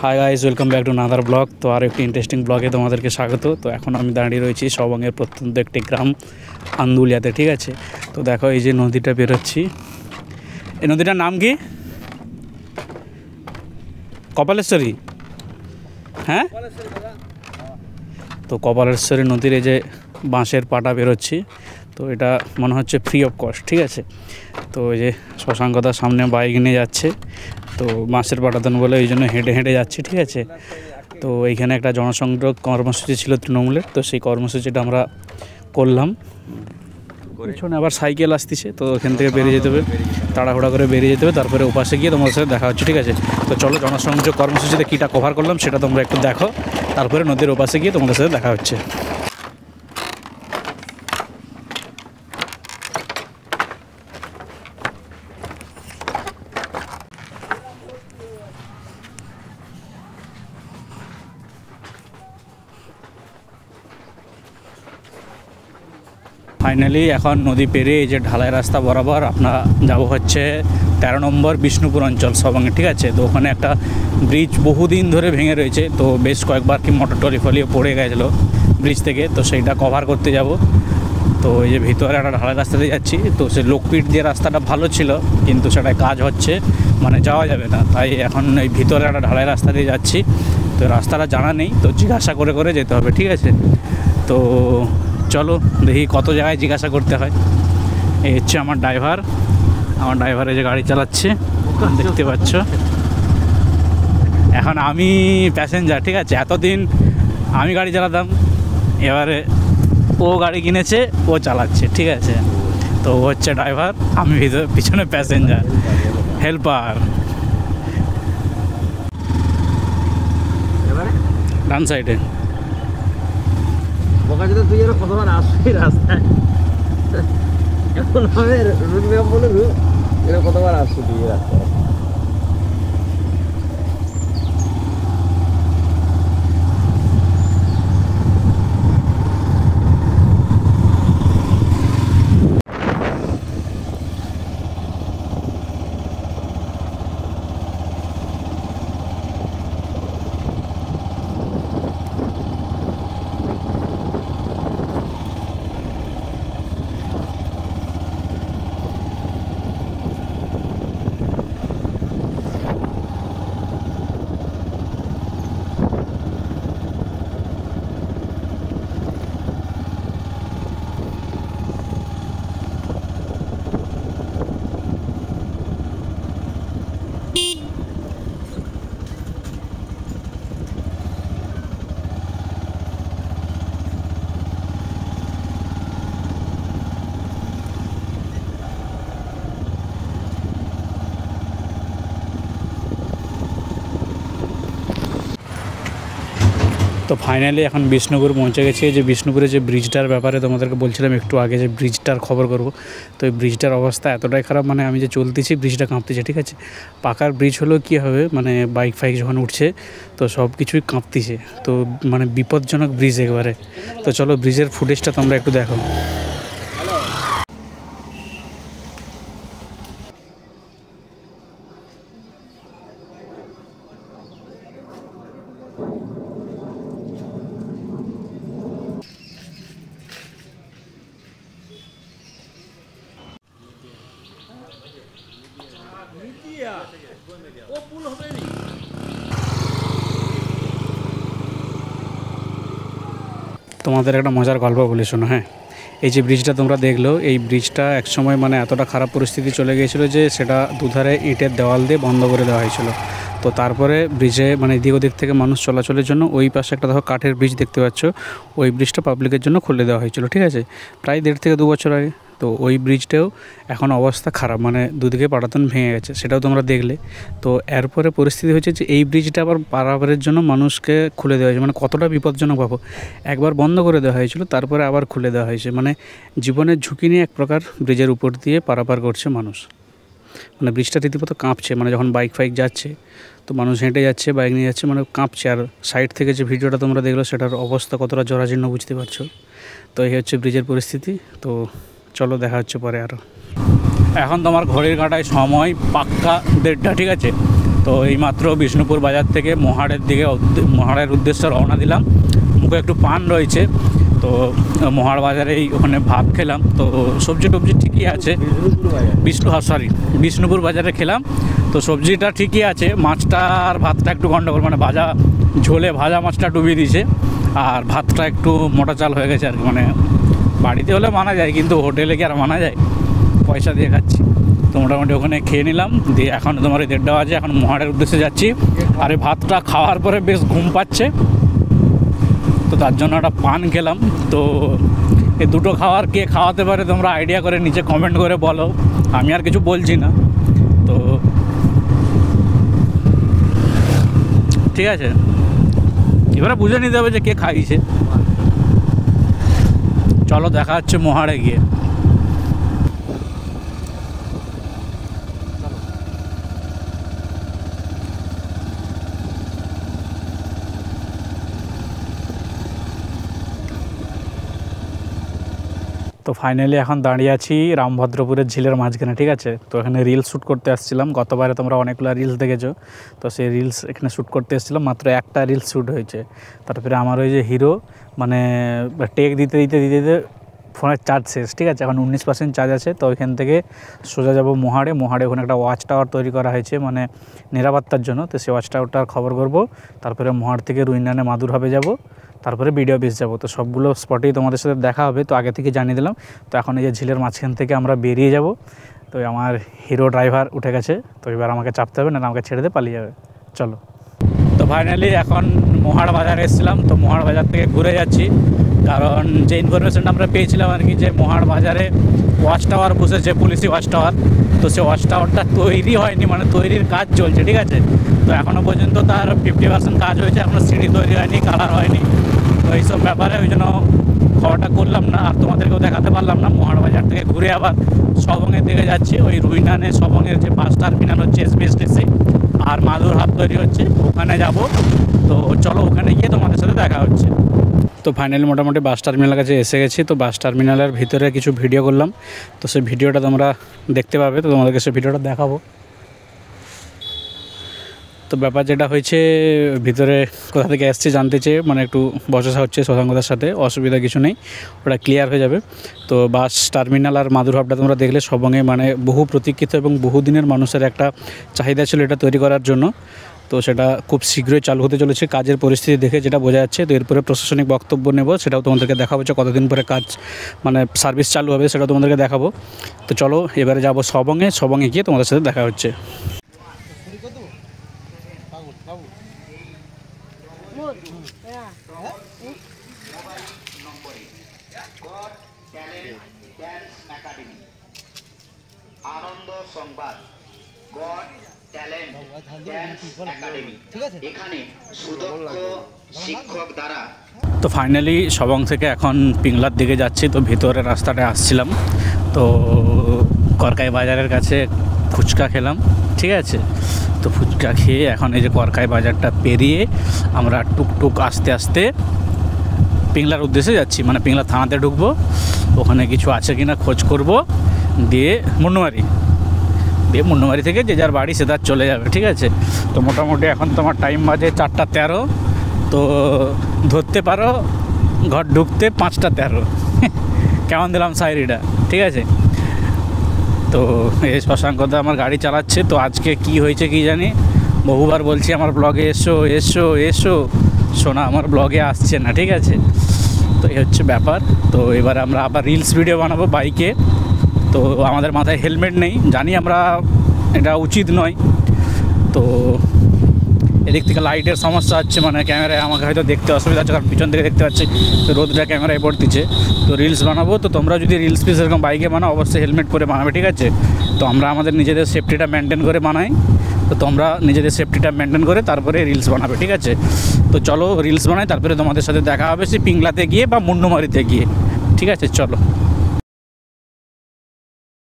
Hi guys, welcome back to another blog. তো আর একটি interesting ব্লগে তোমাদেরকে স্বাগত। তো এখন আমি দাঁড়িয়ে রয়েছি সবংয়ের প্রত্যন্ত একটি গ্রাম আন্দুলিয়াতে, ঠিক আছে। তো দেখো এই যে নদীটা বেরোচ্ছি, এই নদীটার নাম কি? কপালেশ্বরী। হ্যাঁ, তো কপালেশ্বরী নদীর এই যে বাঁশের পাটা বেরোচ্ছি, তো এটা মনে হচ্ছে ফ্রি অফ কস্ট, ঠিক আছে। তো এই যে শশাঙ্কদার সামনে বাইক নিয়ে যাচ্ছে, তো বাঁশের পাটাতন বলে এই জন্য হেঁটে হেঁটে যাচ্ছি, ঠিক আছে। তো এইখানে একটা জনসংযোগ কর্মসূচি ছিল তৃণমূলের, তো সেই কর্মসূচিটা আমরা করলাম। পিছনে আবার সাইকেল আসতেছে, তো ওখান থেকে বেরিয়ে যেতে হবে, তাড়াহুড়া করে বেরিয়ে যেতে হবে, তারপরে ওপাশে গিয়ে তোমাদের সাথে দেখা হচ্ছে, ঠিক আছে। তো চলো জনসংযোগ কর্মসূচিতে কীটা কভার করলাম সেটা তোমরা একটু দেখো, তারপরে নদীর ওপাশে গিয়ে তোমাদের সাথে দেখা হচ্ছে। ফাইনালি এখন নদী পেরিয়ে এই যে ঢালাই রাস্তা বরাবর আপনার যাবো হচ্ছে 13 নম্বর বিষ্ণুপুর অঞ্চল সবংয়ে, ঠিক আছে। তো ওখানে একটা ব্রিজ বহুদিন ধরে ভেঙে রয়েছে, তো বেশ কয়েকবার কি মোটর টলি ফলিয়ে পড়ে গেছিলো ব্রিজ থেকে, তো সেইটা কভার করতে যাব। তো এই যে ভিতরে একটা ঢালাই রাস্তা দিয়ে যাচ্ছি, তো সে লোকপিট দিয়ে রাস্তাটা ভালো ছিল, কিন্তু সেটায় কাজ হচ্ছে, মানে যাওয়া যাবে না, তাই এখন এই ভিতরে একটা ঢালাই রাস্তা দিয়ে যাচ্ছি। তো রাস্তাটা জানা নেই, তো জিজ্ঞাসা করে করে যেতে হবে, ঠিক আছে। তো চলো দেখি কত জায়গায় জিজ্ঞাসা করতে হয়। এই হচ্ছে আমার ড্রাইভার এই যে গাড়ি চালাচ্ছে, দেখতে পাচ্ছ। এখন আমি প্যাসেঞ্জার, ঠিক আছে। এতদিন আমি গাড়ি চালাতাম, এবারে ও গাড়ি কিনেছে, ও চালাচ্ছে, ঠিক আছে। তো ও হচ্ছে ড্রাইভার, আমি পিছনে প্যাসেঞ্জার, হেল্পার। ডান সাইডে তুই এর কতবার আসবি রাস্তায়, এখন আমি রুট ম্যাপ বলে এর কতবার আসবি তুই রাস্তায়। তো ফাইনালি এখন বিষ্ণুপুর পৌঁছে গেছি। যে বিষ্ণুপুরে যে ব্রিজটার ব্যাপারে তোমাদেরকে বলছিলাম একটু আগে, যে ব্রিজটার খবর করব। তো এই ব্রিজটার অবস্থা এতটাই খারাপ, মানে আমি যে চলতেছি ব্রিজটা কাঁপতেছে, ঠিক আছে। পাকার ব্রিজ হলেও কী হবে, মানে বাইক ফাইক যখন উঠছে তো সব কিছুই কাঁপতেছে, তো মানে বিপজ্জনক ব্রিজ একবারে। তো চলো ব্রিজের ফুটেজটা তোমরা একটু দেখো। তোমাদের একটা মজার গল্প বলি শোনো। হ্যাঁ, এই যে ব্রিজটা তোমরা দেখলো, এই ব্রিজটা একসময় মানে এতটা খারাপ পরিস্থিতি চলে গিয়েছিলো যে সেটা দুধারে ইটের দেওয়াল দিয়ে বন্ধ করে দেওয়া হয়েছিল। তো তারপরে ব্রিজে মানে এদিক ওদিক থেকে মানুষ চলাচলের জন্য ওই পাশে একটা দেখো কাঠের ব্রিজ দেখতে পাচ্ছ, ওই ব্রিজটা পাবলিকের জন্য খুলে দেওয়া হয়েছিল, ঠিক আছে, প্রায় 1.5 থেকে 2 বছর আগে। তো ওই ব্রিজটাও এখন অবস্থা খারাপ, মানে দুদিকে পাটাতন ভেঙে গেছে, সেটাও তোমরা দেখলে। তো এরপরে পরিস্থিতি হয়েছে যে এই ব্রিজটা আবার পারাপারের জন্য মানুষকে খুলে দেওয়া হয়েছে, মানে কতটা বিপজ্জনক ভাবো। একবার বন্ধ করে দেওয়া হয়েছিল, তারপরে আবার খুলে দেওয়া হয়েছে, মানে জীবনের ঝুঁকি নিয়ে এক প্রকার ব্রিজের উপর দিয়ে পারাপার করছে মানুষ। মানে ব্রিজটা রীতিমতো কাঁপছে, মানে যখন বাইক ফাইক যাচ্ছে, তো মানুষ হেঁটে যাচ্ছে, বাইক নিয়ে যাচ্ছে, মানে কাঁপছে। আর সাইড থেকে যে ভিডিওটা তোমরা দেখলো সেটার অবস্থা কতটা জরাজীর্ণ বুঝতে পারছো। তো এই হচ্ছে ব্রিজের পরিস্থিতি। তো চলো দেখা হচ্ছে পরে আরও। এখন তোমার ঘড়ির কাঁটায় সময় পাক্কা 1:30, ঠিক আছে। তো এইমাত্র বিষ্ণুপুর বাজার থেকে মহাড়ের উদ্দেশ্যে রওনা দিলাম। মুখে একটু পান রয়েছে, তো মহাড় বাজারেই ওখানে ভাত খেলাম। তো সবজি টবজি ঠিকই আছে, বিষ্ণুপুর বাজারে খেলাম। তো সবজিটা ঠিকই আছে, মাছটা আর ভাতটা একটু গন্ডগোল, মানে ঝোলে ভাজা মাছটা ডুবিয়ে দিয়েছে, আর ভাতটা একটু মোটা চাল হয়ে গেছে আর কি। মানে বাড়িতে হলে মানা যায়, কিন্তু হোটেলে কি আর মানা যায়, পয়সা দিয়ে খাচ্ছি। তো মোটামুটি ওখানে খেয়ে নিলাম, দিয়ে এখন তোমার 1:30 বাজে, এখন মহাড়ের উদ্দেশ্যে যাচ্ছি। আর এই ভাতটা খাওয়ার পরে বেশ ঘুম পাচ্ছে, তো তার জন্য একটা পান খেলাম। তো এই দুটো খাবার কে খাওয়াতে পারে তোমরা আইডিয়া করে নিচে কমেন্ট করে বলো, আমি আর কিছু বলছি না। তো ঠিক আছে, এবারে বুঝে নিতে হবে যে কে খাইছে। চলো দেখা হচ্ছে মহাড়ে গিয়ে। তো ফাইনালি এখন দাঁড়িয়ে আছি রামভদ্রপুরের ঝিলের মাঝখানে, ঠিক আছে। তো এখানে রিলস শ্যুট করতে আসছিলাম, গতবারে তোমরা অনেকগুলো রিলস দেখেছো। তো সেই রিলস এখানে শ্যুট করতে এসেছিলাম, মাত্র একটা রিলস শ্যুট হয়েছে। তারপরে আমার ওই যে হিরো, মানে টেক দিতে ফোনের চার্জ শেষ, ঠিক আছে। এখন 19% চার্জ আছে। তো ওইখান থেকে সোজা যাব মহাড়ে। ওখানে একটা ওয়াচ টাওয়ার তৈরি করা হয়েছে, মানে নিরাপত্তার জন্য। তো সেই ওয়াচ টাওয়ারটার খবর করব। তারপরে মহাড় থেকে রুইনানে মাদুরহাবে যাব, তারপরে ভিডিও বেস যাবো। তো সবগুলো স্পটেই তোমাদের সাথে দেখা হবে, তো আগে থেকে জানিয়ে দিলাম। তো এখন এই যে ঝিলের মাঝখান থেকে আমরা বেরিয়ে যাব। তো আমার হিরো ড্রাইভার উঠে গেছে, তো এবার আমাকে চাপতে হবে, না আমাকে ছেড়ে দিয়ে পালিয়ে যাবে। চলো। তো ফাইনালি এখন মহাড় বাজারে এসেছিলাম। তো মহাড় বাজার থেকে ঘুরে যাচ্ছি, কারণ যে ইনফরমেশনটা আমরা পেয়েছিলাম আর কি, যে মহাড় বাজারে ওয়াচ টাওয়ার বসেছে, পুলিশি ওয়াচ টাওয়ার। তো সেই ওয়াচ টাওয়ারটা তৈরি হয়নি, মানে তৈরির কাজ চলছে, ঠিক আছে। তো এখনও পর্যন্ত তার 50% কাজ হয়েছে, এখনও সিঁড়ি তৈরি হয়নি, কালার হয়নি। তো এইসব ব্যাপারে ওই জন্য খবরটা করলাম না, আর তোমাদেরকেও দেখাতে পারলাম না। মহাড় বাজার থেকে ঘুরে আবার সবংয়ের দিকে যাচ্ছি। ওই রুইনানে সবংয়ের যে বাস টার্মিনাল হচ্ছে এসবিএসটিসি, আর মাদুরহাট তৈরি হচ্ছে, ওখানে যাব। তো চলো ওখানে গিয়ে তোমাদের সাথে দেখা হচ্ছে। তো ফাইনালি মোটামুটি বাস টার্মিনালের কাছে এসে গেছি। তো বাস টার্মিনালের ভিতরে কিছু ভিডিও করলাম, তো সেই ভিডিওটা তোমরা দেখতে পাবে। তো তোমাদেরকে সেই ভিডিওটা দেখাবো। তো ব্যাপার যেটা হয়েছে, ভিতরে কোথা থেকে এসছে জানতে চেয়ে মানে একটু বচসা হচ্ছে শশাঙ্কদার সাথে, অসুবিধা কিছু নেই, ওটা ক্লিয়ার হয়ে যাবে। তো বাস টার্মিনাল আর মাদুরহাটটা তোমরা দেখলে সবঙ্গে, মানে বহু প্রতীক্ষিত এবং বহুদিনের মানুষের একটা চাহিদা ছিল এটা তৈরি করার জন্য। তো সেটা খুব শীঘ্রই চালু হতে চলেছে, কাজের পরিস্থিতি দেখে যেটা বোঝা যাচ্ছে। তো এরপরে প্রশাসনিক বক্তব্য নেব, সেটাও তোমাদেরকে দেখাবো যে কতদিন পরে কাজ মানে সার্ভিস চালু হবে, সেটাও তোমাদেরকে দেখাবো। তো চলো এবারে যাবো সবঙ্গে গিয়ে তোমাদের সাথে দেখা হচ্ছে। আনন্দ সংবাদ গড ট্যালেন্ট ড্যান্স একাডেমি, এখানে সুদক্ষ শিক্ষক দ্বারা। তো ফাইনালি সবং থেকে এখন পিংলার দিকে যাচ্ছি। তো ভিতরের রাস্তাটা আসছিলাম, তো করকাই বাজারের কাছে ফুচকা খেলাম, ঠিক আছে। তো ফুচকা খেয়ে এখন এই যে করকাই বাজারটা পেরিয়ে আমরা টুকটুক আস্তে আস্তে পিংলার উদ্দেশ্যে যাচ্ছি, মানে পিংলা থানাতে ঢুকবো। ওখানে কিছু আছে কিনা খোঁজ করব, দিয়ে মুন্নুমারি থেকে যে যার বাড়ি সে তার চলে যাবে, ঠিক আছে। তো মোটামুটি এখন তোমার টাইম বাজে 4:13। তো ধরতে পারো ঘর ঢুকতে 5:13। কেমন দিলাম সাইরিটা, ঠিক আছে। তো এই শশাঙ্কদা আমার গাড়ি চালাচ্ছে। তো আজকে কি হয়েছে কি জানি, বহুবার বলছি আমার ব্লগে এসো এসো এসো, শোনা আমার ব্লগে আসছে না, ঠিক আছে। তো এই হচ্ছে ব্যাপার। তো এবার আমরা আবার রিলস ভিডিও বানাবো বাইকে। তো আমাদের মাথায় হেলমেট নেই, জানি আমরা এটা উচিত নয়। তো এদিক থেকে লাইটের সমস্যা হচ্ছে, মানে ক্যামেরায় আমাকে হয়তো দেখতে অসুবিধা হচ্ছে, কারণ পিছন থেকে দেখতে পাচ্ছি তো রোদটা ক্যামেরায় পড়তেছে। তো রিলস বানাবো, তো তোমরা যদি রিলস পিস এরকম বাইকে বানাও অবশ্যই হেলমেট পরে বানাবে, ঠিক আছে। তো আমরা আমাদের নিজেদের সেফটিটা মেনটেন করে বানাই, তো তোমরা নিজেদের সেফটিটা মেনটেন করে তারপরে রিলস বানাবে, ঠিক আছে। তো চলো রিলস বানাই, তারপরে তোমাদের সাথে দেখা হবে সে পিংলাতে গিয়ে বা মুন্নুমারিতে গিয়ে, ঠিক আছে। চলো।